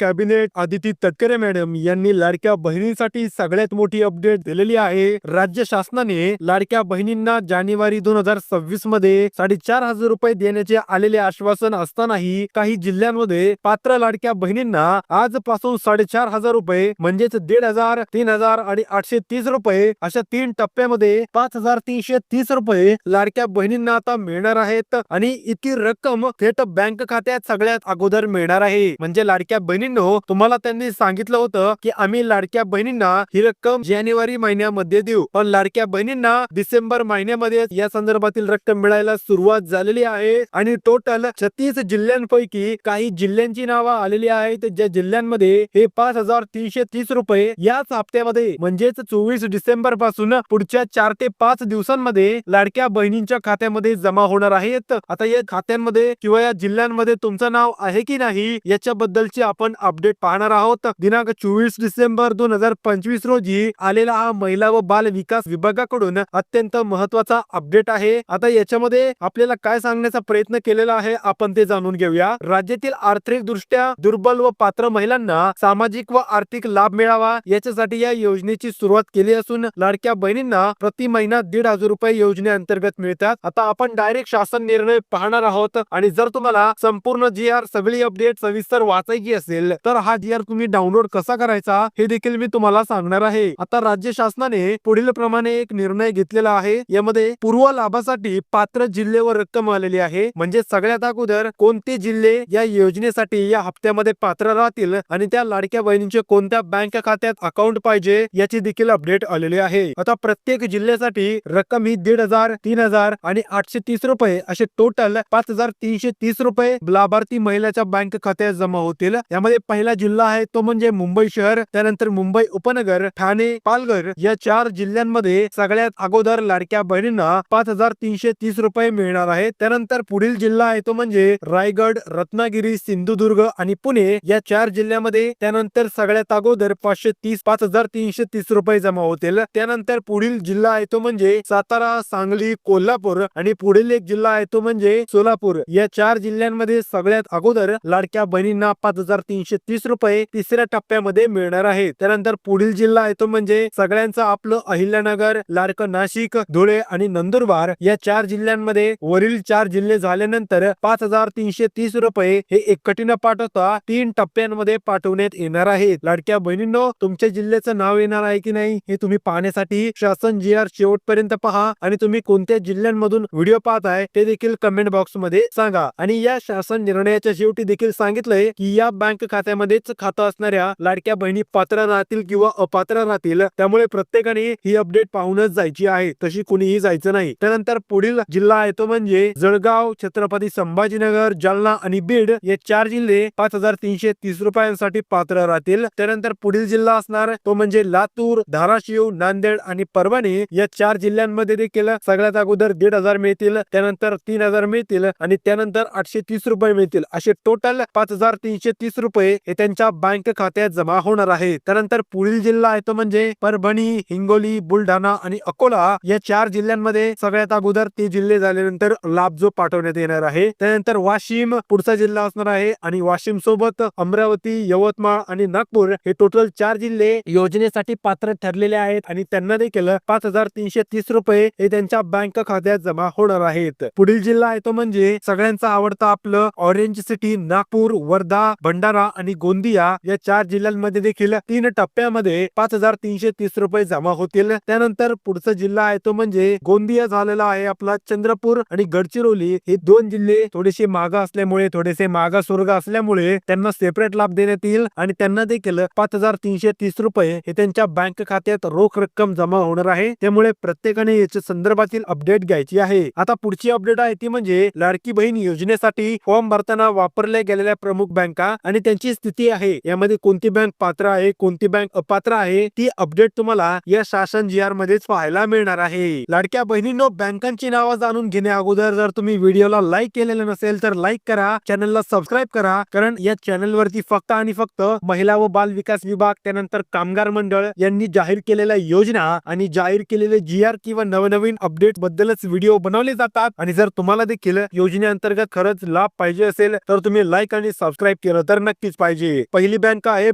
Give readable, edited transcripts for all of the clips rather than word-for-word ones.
Cabinet Aditi Tatkare madam यांनी लाडक्या बहिणींसाठी सगळ्यात मोठी अपडेट दिलेली आहे। राज्य शासनाने लाडक्या बहिणींना जानेवारी 2026 मध्ये 4,500 रुपये देण्याचे आलेले आश्वासन असतानाही काही जिल्ह्यांमध्ये पात्र लाडक्या बहिणींना आजपासून 4,500 रुपये म्हणजेच 1,500, 3,000 आणि 830 रुपये अशा 3 टप्प्यामध्ये 5,330 रुपये लाडक्या बहिणींना आता मिळणार आहेत आणि इतकी रक्कम थेट बँक खात्यात सगळ्यात अगोदर मिळणार आहे। म्हणजे लाडक्या बहिणींनो, तुम्हाला त्यांनी सांगितलं होतं की आम्ही लाडक्या बहिणींना ही रक्कम जानेवारी महिन्यामध्ये देऊ, पण लाडक्या बहिणींना डिसेंबर महिन्यामध्ये या संदर्भातील रक्कम मिळायला सुरुवात झालेली आहे आणि टोटल 36 जिल्ह्यांपैकी काही जिल्ह्यांची नावं आलेली आहेत ज्या जिल्ह्यांमध्ये हे 5,330 रुपये याच हप्त्यामध्ये म्हणजेच 24 डिसेंबर पासून पुढच्या 4 ते 5 दिवसांमध्ये लाडक्या बहिणींच्या खात्यामध्ये जमा होणार आहेत। आता या खात्यांमध्ये किंवा या जिल्ह्यांमध्ये तुमचं नाव आहे की नाही याच्याबद्दलची आपण अपडेट पाहणार आहोत। दिनांक 24 डिसेंबर 2025 रोजी आलेला हा महिला व बाल विकास विभागाकडून अत्यंत महत्त्वाचा अपडेट आहे। आता याच्यामध्ये आपल्याला काय सांगण्याचा प्रयत्न केलेला आहे आपण ते जाणून घेऊया। राज्यातील आर्थिक दृष्ट्या दुर्बल व पात्र महिलांना सामाजिक व आर्थिक लाभ मिळावा याच्यासाठी या योजनेची सुरुवात केली असून लाडक्या बहिणींना प्रति महिना 1,500 रुपये योजनेअंतर्गत मिळतात। आता आपण डायरेक्ट शासन निर्णय पाहणार आहोत आणि जर तुम्हाला संपूर्ण GR सगळी अपडेट सविस्तर वाचायची असेल तर हा GR तुम्ही डाउनलोड कसा करायचा हे देखील मी तुम्हाला सांगणार आहे। आता राज्य शासनाने पुढील प्रमाणे एक निर्णय घेतलेला आहे। यामध्ये पूर्व लाभासाठी पात्र जिल्हे व रक्कम आलेली आहे। म्हणजे सगळ्यात अगोदर कोणते जिल्हे या योजनेसाठी या हप्त्यामध्ये पात्र राहतील आणि त्या लाडक्या बहिणींचे कोणत्या बँक खात्यात अकाउंट पाहिजे याची देखील अपडेट आलेली आहे। आता प्रत्येक जिल्ह्यासाठी रक्कम ही 1,500, 3,000 आणि 830 रुपये असे टोटल 5,330 रुपये लाभार्थी महिलेच्या बँक खात्यात जमा होतील। यामध्ये पहिला जिल्हा आहे तो म्हणजे मुंबई शहर, त्यानंतर मुंबई उपनगर, ठाणे, पालघर या 4 जिल्ह्यांमध्ये सगळ्यात अगोदर लाडक्या बहिणींना 5,330 रुपये मिळणार आहेत। त्यानंतर पुढील जिल्हा आहे तो म्हणजे रायगड, रत्नागिरी, सिंधुदुर्ग आणि पुणे या 4 जिल्ह्यामध्ये त्यानंतर सगळ्यात अगोदर 5,330 रुपये जमा होतील। त्यानंतर पुढील जिल्हा आहे तो म्हणजे सातारा, सांगली, कोल्हापूर आणि पुढील एक जिल्हा आहे तो म्हणजे सोलापूर या 4 जिल्ह्यांमध्ये सगळ्यात अगोदर लाडक्या बहिणींना 5,330 रुपये तिसऱ्या टप्प्यामध्ये मिळणार आहे। त्यानंतर पुढील जिल्हा आहे तो म्हणजे सगळ्यांचं आपलं अहिल्यानगर, लाडकं नाशिक, धुळे आणि नंदुरबार या 4 जिल्ह्यांमध्ये वरील 4 जिल्हे झाल्यानंतर 5,330 रुपये हे एकटीने पाठवता 3 टप्प्यांमध्ये पाठवण्यात येणार आहेत। लाडक्या बहिणींनो, तुमच्या जिल्ह्याचं नाव येणार आहे की नाही हे तुम्ही पाहण्यासाठी शासन GR शेवटपर्यंत पहा आणि तुम्ही कोणत्या जिल्ह्यांमधून व्हिडिओ पाहताय ते देखील कमेंट बॉक्स मध्ये सांगा। आणि या शासन निर्णयाच्या शेवटी देखील सांगितलंय की या बँक खात्यामध्येच खातं असणाऱ्या लाडक्या बहिणी पात्र राहतील किंवा अपात्र राहतील, त्यामुळे प्रत्येकाने ही अपडेट पाहूनच जायची आहे, तशी कुणीही जायचं नाही। त्यानंतर पुढील जिल्हा आहे तो म्हणजे जळगाव, छत्रपती संभाजीनगर, जालना आणि बीड या 4 जिल्हे 5,330 रुपयांसाठी पात्र राहतील। त्यानंतर पुढील जिल्हा असणार तो म्हणजे लातूर, धाराशिव, नांदेड आणि परभणी या 4 जिल्ह्यांमध्ये देखील सगळ्यात अगोदर 1,500 मिळतील, त्यानंतर 3,000 मिळतील आणि त्यानंतर 830 रुपये मिळतील। असे टोटल 5,330 रुपये हे त्यांच्या बँक खात्यात जमा होणार आहे। त्यानंतर पुढील जिल्हा आहे तो म्हणजे परभणी, हिंगोली, बुलढाणा आणि अकोला या 4 जिल्ह्यांमध्ये सगळ्यात अगोदर ते जिल्हे झाल्यानंतर लाभ जो पाठवण्यात येणार आहे। त्यानंतर वाशिम पुढचा जिल्हा असणार आहे आणि वाशिम सोबत अमरावती, यवतमाळ आणि नागपूर हे टोटल 4 जिल्हे योजनेसाठी पात्र ठरलेले आहेत आणि त्यांना देखील 5,330 रुपये हे त्यांच्या बँक खात्यात जमा होणार आहेत। पुढील जिल्हा आहे तो म्हणजे सगळ्यांचा आवडता आपलं ऑरेंज सिटी, नागपूर, वर्धा, भंडारा आणि गोंदिया या 4 जिल्ह्यांमध्ये देखील 3 टप्प्यामध्ये 5,330 रुपये जमा होतील। त्यानंतर पुढचा जिल्हा आहे तो म्हणजे गोंदिया झालेला आहे आपला चंद्रपूर आणि गडचिरोली हे 2 जिल्हे थोडेसे मागा असल्यामुळे, थोडेसे मागासवर्ग असल्यामुळे त्यांना सेपरेट लाभ देण्यात येईल आणि त्यांना देखील 5,330 रुपये हे त्यांच्या बँक खात्यात रोख रक्कम जमा होणार आहे। त्यामुळे प्रत्येकाने याच्या संदर्भातील अपडेट घ्यायची आहे। आता पुढची अपडेट आहे ती म्हणजे लाडकी बहीण योजनेसाठी फॉर्म भरताना वापरल्या गेलेल्या प्रमुख बँका आणि त्यांची स्थिती आहे, यामध्ये कोणती बँक पात्र आहे, कोणती बँक अपात्र आहे, ती अपडेट तुम्हाला या शासन GR मध्येच पाहायला मिळणार आहे। लाडक्या बहिणींनो, बँकांची नावं जाणून घेण्या अगोदर जर तुम्ही व्हिडिओला लाईक केलेलं नसेल तर लाईक करा, चॅनलला सबस्क्राईब करा, कारण या चॅनल वरती फक्त आणि फक्त महिला व बाल विकास विभाग, त्यानंतर कामगार मंडळ यांनी जाहीर केलेल्या योजना आणि जाहीर केलेले GR किंवा नवनवीन अपडेट बद्दलच व्हिडिओ बनवले जातात। आणि जर तुम्हाला देखील योजनेअंतर्गत खरंच लाभ पाहिजे असेल तर तुम्ही लाईक आणि सबस्क्राईब केलं तर नक्की घेतलीच पाहिजे. पहिली बँक आहे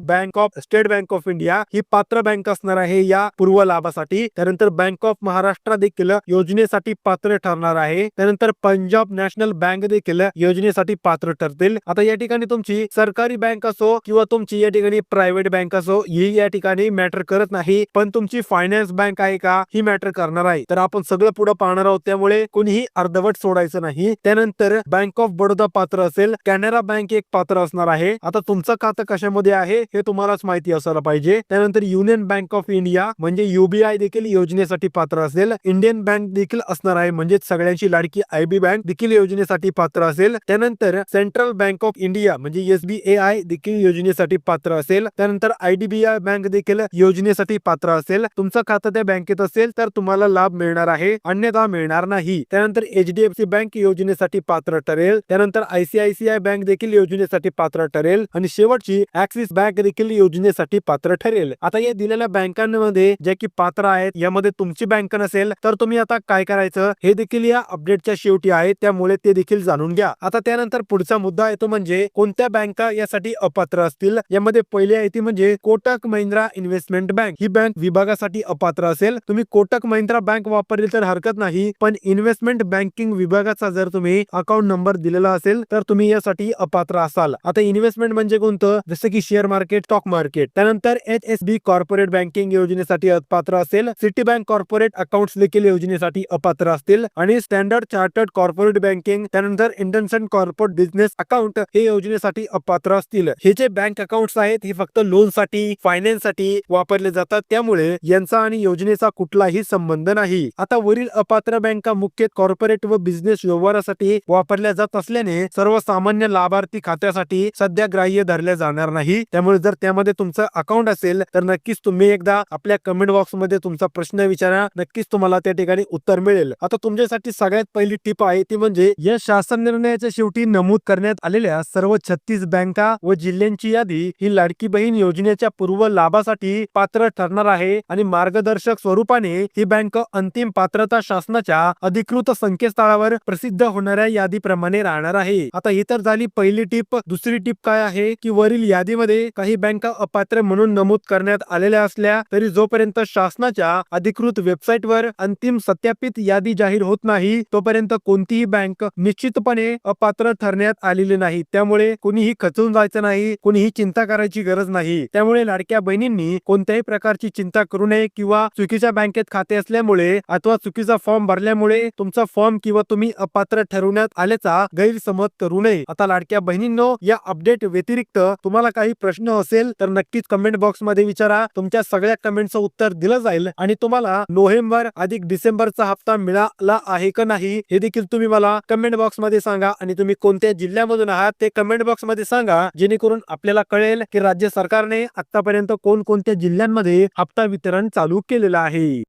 स्टेट बँक ऑफ इंडिया. ही पात्र बँक असणार आहे या पूर्व लाभासाठी. त्यानंतर बँक ऑफ महाराष्ट्र देखील योजनेसाठी पात्र ठरणार आहे. त्यानंतर पंजाब नॅशनल बँक देखील योजनेसाठी पात्र ठरतील. आता या ठिकाणी तुमची सरकारी बँक असो किंवा तुमची या ठिकाणी प्रायव्हेट बँक असो, ही या ठिकाणी मॅटर करत नाही, पण तुमची फायनान्स बँक आहे का ही मॅटर करणार आहे. तर आपण सगळं पुढे पाहणार आहोत, त्यामुळे कोणीही अर्धवट सोडायचं नाही. त्यानंतर बँक ऑफ बडोदा पात्र असेल, कॅनरा बँक एक पात्र असणार आहे. आता तुमचं खातं कशामध्ये आहे हे तुम्हालाच माहिती असायला पाहिजे. त्यानंतर युनियन बँक ऑफ इंडिया म्हणजे युबीआय देखील योजनेसाठी पात्र असेल. इंडियन बँक देखील असणार आहे, म्हणजे सगळ्यांची लाडकी आयबी बँक देखील योजनेसाठी पात्र असेल. त्यानंतर सेंट्रल बँक ऑफ इंडिया म्हणजे एसबीआय देखील योजनेसाठी पात्र असेल. त्यानंतर आयडीबीआय बँक देखील योजनेसाठी पात्र असेल. तुमचं खातं त्या बँकेत असेल तर तुम्हाला लाभ मिळणार आहे, अन्यथा मिळणार नाही. त्यानंतर एचडीएफसी बँक योजनेसाठी पात्र ठरेल. त्यानंतर आयसीआयसीआय बँक देखील योजनेसाठी पात्र ठरेल आणि शेवटची ऍक्सिस बँक देखील योजनेसाठी पात्र ठरेल. आता या दिलेल्या बँकांमध्ये जे की पात्र आहेत, यामध्ये तुमची बँक नसेल तर तुम्ही आता काय करायचं हे देखील या अपडेटच्या शेवटी आहे, त्यामुळे ते देखील जाणून घ्या. आता त्यानंतर पुढचा मुद्दा येतो म्हणजे कोणत्या बँका यासाठी अपात्र असतील. यामध्ये पहिली आहे ती म्हणजे कोटक महिंद्रा इन्व्हेस्टमेंट बँक. ही बँक विभागासाठी अपात्र असेल. तुम्ही कोटक महिंद्रा बँक वापरली तर हरकत नाही, पण इन्व्हेस्टमेंट बँकिंग विभागाचा जर तुम्ही अकाउंट नंबर दिलेला असेल तर तुम्ही यासाठी अपात्र असाल. आता इन्व्हेस्टमेंट म्हणजे कोणतं, जसं की शेअर मार्केट, स्टॉक मार्केट. त्यानंतर एचएसबी कॉर्पोरेट बँकिंग योजनेसाठी अपात्र असेल. सिटी बँक कॉर्पोरेट अकाउंट्स देखील योजनेसाठी अपात्र असतील आणि स्टँडर्ड चार्टर्ड कॉर्पोरेट बँकिंग, त्यानंतर इंडनसन कॉर्पोरेट बिझनेस अकाउंट हे योजनेसाठी अपात्र असतील. हे जे बँक अकाउंट्स आहेत हे फक्त लोन साठी, फायनान्स साठी वापरले जातात, त्यामुळे यांचा आणि योजनेचा कुठलाही संबंध नाही. आता वरील अपात्र बँका मुख्य कॉर्पोरेट व बिझनेस व्यवहारासाठी वापरल्या जात असल्याने सर्वसामान्य लाभार्थी खात्यासाठी सध्या ग्राह्य धरल्या जाणार नाही. त्यामुळे जर त्यामध्ये तुमचं अकाउंट असेल तर नक्कीच तुम्ही एकदा आपल्या कमेंट बॉक्स मध्ये तुमचा प्रश्न विचारा, नक्कीच तुम्हाला त्या ठिकाणी उत्तर मिळेल. आता तुमच्यासाठी सगळ्यात पहिली टिप आहे ती म्हणजे या शासन निर्णयाच्या शेवटी नमूद करण्यात आलेल्या सर्व 36 बँका व जिल्ह्यांची यादी ही लाडकी बहीण योजनेच्या पूर्व लाभासाठी पात्र ठरणार आहे आणि मार्गदर्शक स्वरूपाने ही बँक अंतिम पात्रता शासनाच्या अधिकृत संकेतस्थळावर प्रसिद्ध होणाऱ्या यादीप्रमाणे राहणार आहे. आता ही तर झाली पहिली टिप. दुसरी टिप काय आहे की वरील यादीमध्ये काही बँका अपात्र म्हणून नमूद करण्यात आलेल्या असल्या तरी जोपर्यंत शासनाच्या अधिकृत वेबसाईटवर अंतिम सत्यापित यादी जाहीर होत नाही तोपर्यंत कोणतीही बँक निश्चितपणे अपात्र ठरण्यात आलेली नाही. त्यामुळे कोणीही खचून जायचं नाही, कोणीही चिंता करायची गरज नाही. त्यामुळे लाडक्या बहिणींनी कोणत्याही प्रकारची चिंता करू नये किंवा चुकीच्या बँकेत खाते असल्यामुळे अथवा चुकीचा फॉर्म भरल्यामुळे तुमचा फॉर्म किंवा तुम्ही अपात्र ठरवण्यात आल्याचा गैरसमज करू नये. आता लाडक्या बहिणींनो, या अपडेट व्यतिरिक्त तुम्हाला काही प्रश्न असेल तर नक्कीच कमेंट बॉक्स मध्ये विचारा. तुमच्या सगळ्या कमेंटचं उत्तर दिलं जाईल आणि तुम्हाला नोव्हेंबर अधिक डिसेंबरचा हप्ता मिळाला आहे का नाही हे देखील तुम्ही मला कमेंट बॉक्स मध्ये सांगा आणि तुम्ही कोणत्या जिल्ह्यामधून आहात ते कमेंट बॉक्स मध्ये सांगा, जेणेकरून आपल्याला कळेल की राज्य सरकारने आतापर्यंत कोणकोणत्या जिल्ह्यांमध्ये हप्ता वितरण चालू केलेलं आहे.